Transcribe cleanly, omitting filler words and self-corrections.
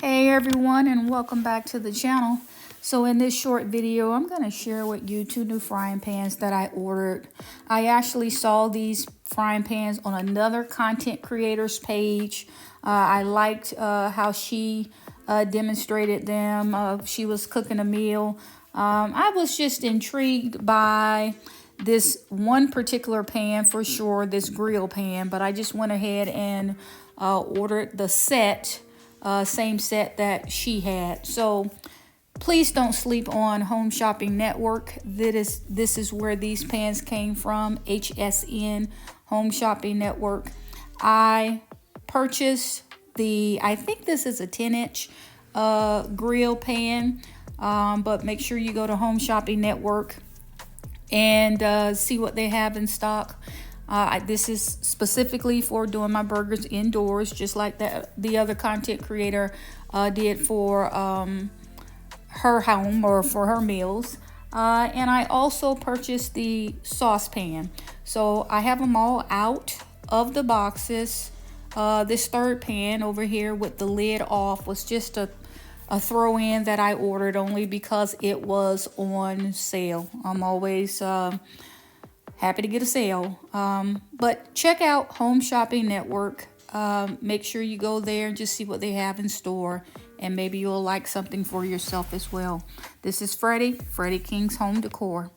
Hey everyone, and welcome back to the channel. So in this short video, I'm going to share with you two new frying pans that I ordered. I actually saw these frying pans on another content creator's page. I liked how she demonstrated them. She was cooking a meal. I was just intrigued by this one particular pan for sure, this grill pan, but I just went ahead and ordered the set. Same set that she had. So please don't sleep on Home Shopping Network. This is where these pans came from, HSN Home Shopping Network. I purchased I think this is a 10-inch grill pan, but make sure you go to Home Shopping Network and see what they have in stock. This is specifically for doing my burgers indoors, just like the other content creator did for her home or for her meals. And I also purchased the saucepan. So I have them all out of the boxes. This third pan over here with the lid off was just a throw-in that I ordered only because it was on sale. I'm always happy to get a sale. But check out Home Shopping Network. Make sure you go there and just see what they have in store, and maybe you'll like something for yourself as well. This is Freddie King's Home Decor.